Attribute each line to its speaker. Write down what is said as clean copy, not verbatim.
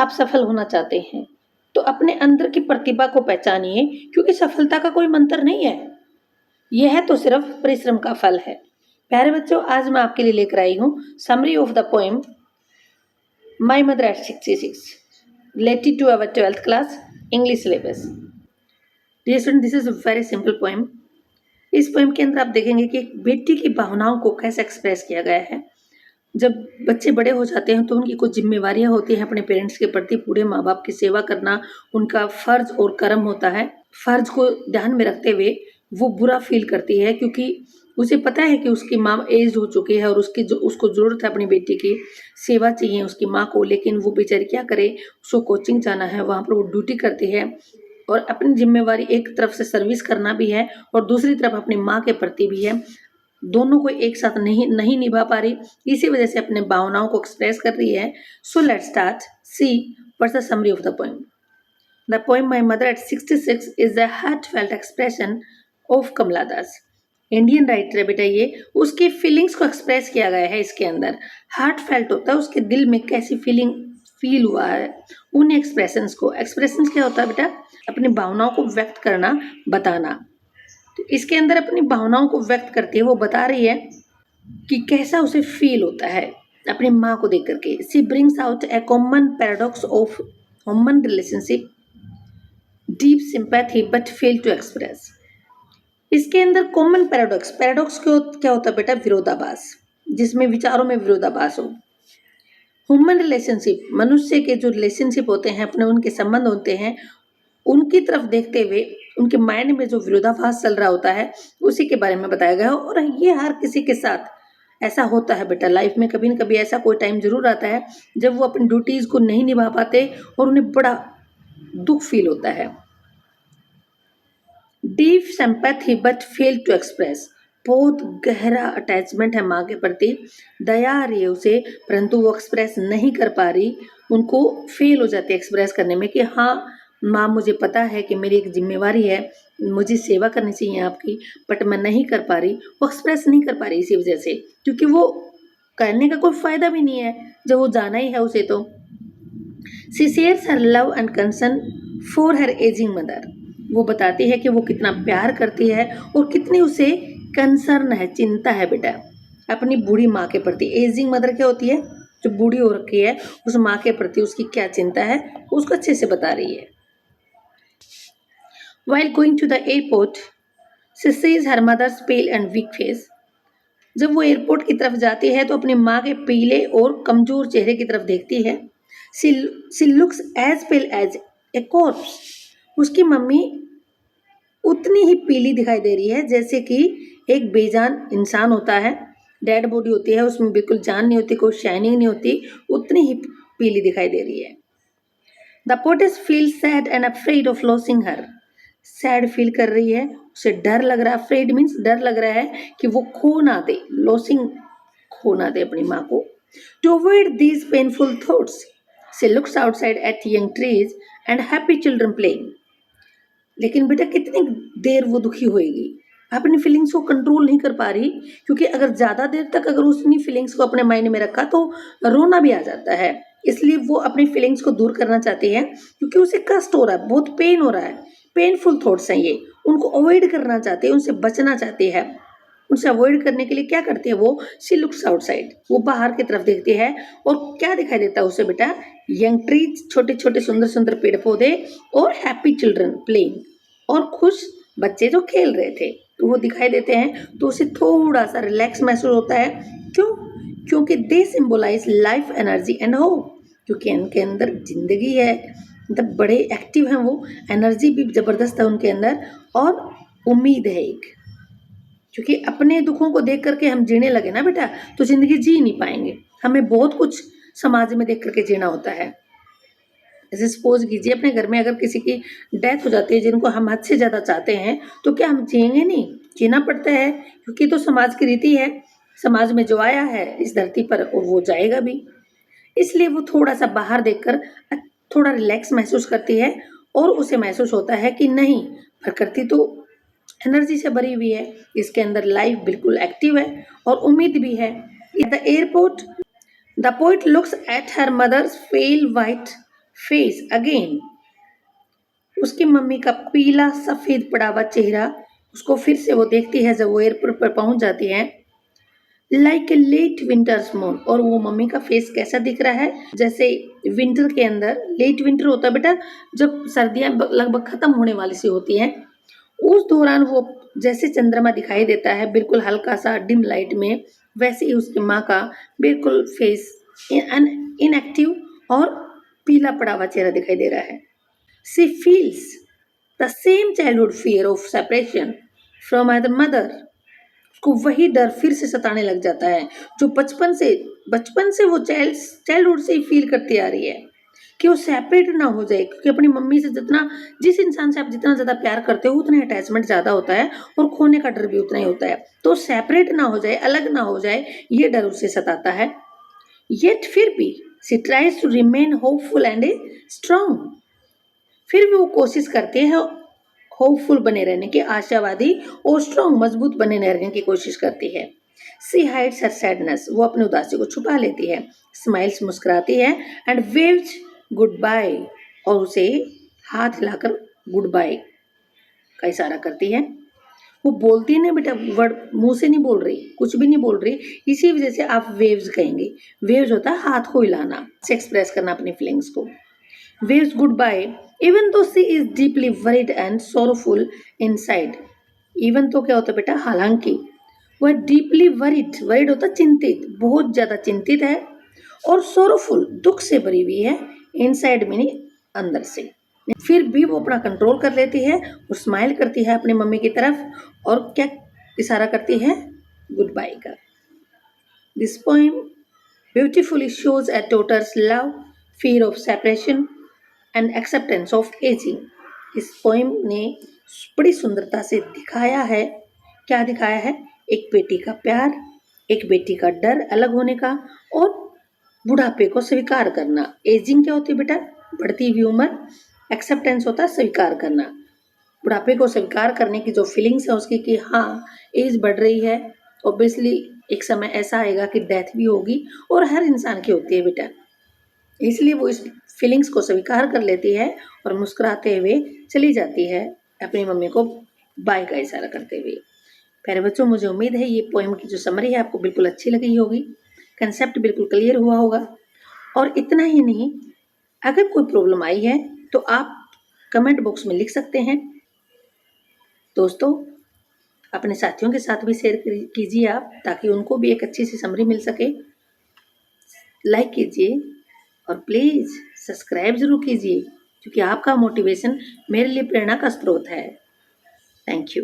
Speaker 1: आप सफल होना चाहते हैं तो अपने अंदर की प्रतिभा को पहचानिए, क्योंकि सफलता का कोई मंत्र नहीं है, यह तो सिर्फ परिश्रम का फल है। प्यारे बच्चों, आज मैं आपके लिए लेकर आई हूँ summary of the poem my mother at 66 related to our 12th class English syllabus. Dear student, this is a very simple poem. इस पोएम के अंदर आप देखेंगे कि एक बेटी की भावनाओं को कैसे एक्सप्रेस किया गया है। जब बच्चे बड़े हो जाते हैं तो उनकी कुछ जिम्मेवारियां होती हैं अपने पेरेंट्स के प्रति, पूरे माँ बाप की सेवा करना उनका फर्ज और कर्म होता है। फर्ज को ध्यान में रखते हुए वो बुरा फील करती है, क्योंकि उसे पता है कि उसकी माँ एज हो चुकी है और उसको ज़रूरत है अपनी बेटी की सेवा चाहिए उसकी माँ को, लेकिन वो बेचारी क्या करे, उसको कोचिंग जाना है, वहाँ पर वो ड्यूटी करती है और अपनी जिम्मेवारी एक तरफ से सर्विस करना भी है और दूसरी तरफ अपनी माँ के प्रति भी है। दोनों को एक साथ नहीं निभा पा रही, इसी वजह से अपने भावनाओं को एक्सप्रेस कर रही है। So let's start, see what's the summary of the poem. The poem my mother at 66 is the heartfelt expression of Kamala Das. Indian writer है बेटा ये, उसकी फीलिंग्स को एक्सप्रेस किया गया है इसके अंदर। हार्टफेल्ट होता है उसके दिल में कैसी फील हुआ है, उन एक्सप्रेशंस क्या होता है बेटा, अपनी भावनाओं को व्यक्त करना, बताना। तो इसके अंदर अपनी भावनाओं को व्यक्त करती है, वो बता रही है कि कैसा उसे फील होता है अपनी माँ को देख करके। She brings out a common paradox of human relationship, deep sympathy but fail to express. इसके अंदर कॉमन पैराडॉक्स क्या होता है बेटा, विरोधाभास, जिसमें विचारों में विरोधाभास हो। ह्यूमन रिलेशनशिप, मनुष्य के जो रिलेशनशिप होते हैं अपने, उनके संबंध होते हैं, उनकी तरफ देखते हुए उनके माइंड में जो विरोधाभास चल रहा होता है उसी के बारे में बताया गया है। और ये हर किसी के साथ ऐसा होता है बेटा, लाइफ में कभी न कभी ऐसा कोई टाइम जरूर आता है जब वो अपनी ड्यूटीज को नहीं निभा पाते और उन्हें बड़ा दुख फील होता है। Deep sympathy but fail to express, बहुत गहरा अटैचमेंट है माँ के प्रति, दया आ रही है उसे, परंतु वो एक्सप्रेस नहीं कर पा रही, उनको फेल हो जाती है एक्सप्रेस करने में कि हाँ माँ, मुझे पता है कि मेरी एक जिम्मेवारी है, मुझे सेवा करनी चाहिए आपकी, बट मैं नहीं कर पा रही, वो एक्सप्रेस नहीं कर पा रही इसी वजह से, क्योंकि वो करने का कोई फायदा भी नहीं है जब वो जाना ही है उसे। तो she shares her love and concern for her ageing mother, वो बताती है कि वो कितना प्यार करती है और कितनी उसे कंसर्न है, चिंता है बेटा अपनी बूढ़ी माँ के प्रति। एजिंग मदर क्या होती है, जो बूढ़ी हो रखी है, उस माँ के प्रति उसकी क्या चिंता है उसको अच्छे से बता रही है। While going to the airport, she sees her mother's pale and weak face. जब वो एयरपोर्ट की तरफ जाती है तो अपनी माँ के पीले और कमजोर चेहरे की तरफ देखती है। She looks as pale as a corpse. उसकी मम्मी उतनी ही पीली दिखाई दे रही है जैसे कि एक बेजान इंसान होता है, डेड बॉडी होती है, उसमें बिल्कुल जान नहीं होती, कोई शाइनिंग नहीं होती, उतनी ही पीली दिखाई दे रही है। The poetess feels sad and afraid of losing her. Sad feel कर रही है, उसे डर लग रहा है, अफ्रेड मीन्स डर लग रहा है कि वो खो ना दे, लॉसिंग खो ना दे अपनी माँ को। To avoid these painful thoughts she looks outside at young trees and happy children playing. लेकिन बेटा कितनी देर वो दुखी होएगी, अपनी फीलिंग्स को कंट्रोल नहीं कर पा रही, क्योंकि अगर ज़्यादा देर तक अगर उसने फीलिंग्स को अपने माइंड में रखा तो रोना भी आ जाता है, इसलिए वो अपनी फीलिंग्स को दूर करना चाहती है, क्योंकि उसे कष्ट हो रहा है, बहुत पेन हो रहा है, पेनफुल थॉट्स हैं ये, उनको अवॉइड करना चाहती है, उनसे बचना चाहती है। उनसे अवॉइड करने के लिए क्या करती है वो, शी लुक्स आउटसाइड, वो बाहर की तरफ देखती है और क्या दिखाई देता है उसे बेटा, यंग ट्रीज, छोटे छोटे सुंदर सुंदर पेड़ पौधे, और हैप्पी चिल्ड्रन प्लेइंग, और खुश बच्चे जो खेल रहे थे तो वो दिखाई देते हैं, तो उसे थोड़ा सा रिलैक्स महसूस होता है। क्यों, क्योंकि they symbolise life, energy and hope, क्योंकि इनके अंदर जिंदगी है, मतलब बड़े एक्टिव हैं वो, एनर्जी भी ज़बरदस्त है उनके अंदर और उम्मीद है एक, क्योंकि अपने दुखों को देख करके हम जीने लगे ना बेटा तो ज़िंदगी जी नहीं पाएंगे, हमें बहुत कुछ समाज में देख करके जीना होता है। जैसे सपोज कीजिए अपने घर में अगर किसी की डेथ हो जाती है जिनको हम हद से ज़्यादा चाहते हैं, तो क्या हम जिएंगे नहीं, जीना पड़ता है, क्योंकि तो समाज की रीति है, समाज में जो आया है इस धरती पर और वो जाएगा भी, इसलिए वो थोड़ा सा बाहर देखकर थोड़ा रिलैक्स महसूस करती है और उसे महसूस होता है कि नहीं, प्रकृति तो एनर्जी से भरी हुई है, इसके अंदर लाइफ बिल्कुल एक्टिव है और उम्मीद भी है। The airport the poet looks at her mother's pale white face again, उसकी मम्मी का पीला सफेद पड़ा हुआ चेहरा उसको फिर से वो देखती है जब वो एयरपोर्ट पर पहुंच जाती है। Like a late winter's moon, और वो मम्मी का फेस कैसा दिख रहा है, जैसे विंटर के अंदर लेट विंटर होता है बेटा, जब सर्दियां लगभग खत्म होने वाली सी होती हैं, उस दौरान वो जैसे चंद्रमा दिखाई देता है बिल्कुल हल्का सा डिम लाइट में, वैसे ही उसकी माँ का बिल्कुल फेस इनएक्टिव और पीला पड़ा हुआ चेहरा दिखाई दे रहा है। She feels the same childhood fear of separation from other mother, को वही डर फिर से सताने लग जाता है जो बचपन से वो चाइल्डहुड से ही फील करती आ रही है कि वो सेपरेट ना हो जाए, क्योंकि अपनी मम्मी से जितना, जिस इंसान से आप जितना ज्यादा प्यार करते हो उतना अटैचमेंट ज्यादा होता है और खोने का डर भी उतना ही होता है, तो सेपरेट ना हो जाए, अलग ना हो जाए, ये डर उसे सताता है। येट फिर भी she tries to remain hopeful and strong, फिर भी वो कोशिश करते हैं होपफुल बने रहने की, आशावादी और स्ट्रांग मजबूत बने रहने की कोशिश करती है। सी हाइड्स हर सैडनेस, वो अपनी उदासी को छुपा लेती है। स्माइल्स, मुस्कुराती है, एंड वेव्स गुड बाय, और उसे हाथ हिलाकर गुड बाय का इशारा करती है। वो बोलती है ना बेटा, वर्ड मुंह से नहीं बोल रही, कुछ भी नहीं बोल रही, इसी वजह से आप वेव्स कहेंगे। वेव्स होता है हाथ को हिलाना, से एक्सप्रेस करना अपनी फीलिंग्स को। waves goodbye even though she is deeply worried and sorrowful inside, even तो क्या होता है बेटा, हालांकि वह डीपली वरिड होता है चिंतित, बहुत ज्यादा चिंतित है, और सोरोफुल दुख से भरी हुई है, इनसाइड में नहीं अंदर से, फिर भी वो अपना कंट्रोल कर लेती है और स्माइल करती है अपनी मम्मी की तरफ, और क्या इशारा करती है, गुड बाय का। This poem beautifully shows a daughter's love, fear of separation and acceptance of ageing. इस पोइम ने बड़ी सुंदरता से दिखाया है, क्या दिखाया है, एक बेटी का प्यार, एक बेटी का डर अलग होने का, और बुढ़ापे को स्वीकार करना। एजिंग क्या होती है बेटा, बढ़ती हुई उम्र, एक्सेप्टेंस होता है स्वीकार करना, बुढ़ापे को स्वीकार करने की जो फीलिंग्स है उसकी कि हाँ एज बढ़ रही है, ऑब्वियसली एक समय ऐसा आएगा कि डेथ भी होगी, और हर इंसान की होती है बेटा, इसलिए वो इस फीलिंग्स को स्वीकार कर लेती है और मुस्कुराते हुए चली जाती है अपनी मम्मी को बाय का इशारा करते हुए। प्यारे बच्चों, मुझे उम्मीद है ये पोएम की जो समरी है आपको बिल्कुल अच्छी लगी होगी, कंसेप्ट बिल्कुल क्लियर हुआ होगा। और इतना ही नहीं, अगर कोई प्रॉब्लम आई है तो आप कमेंट बॉक्स में लिख सकते हैं। दोस्तों, अपने साथियों के साथ भी शेयर कीजिए आप, ताकि उनको भी एक अच्छी सी समरी मिल सके। लाइक कीजिए और प्लीज़ सब्सक्राइब ज़रूर कीजिए, क्योंकि आपका मोटिवेशन मेरे लिए प्रेरणा का स्रोत है। Thank you.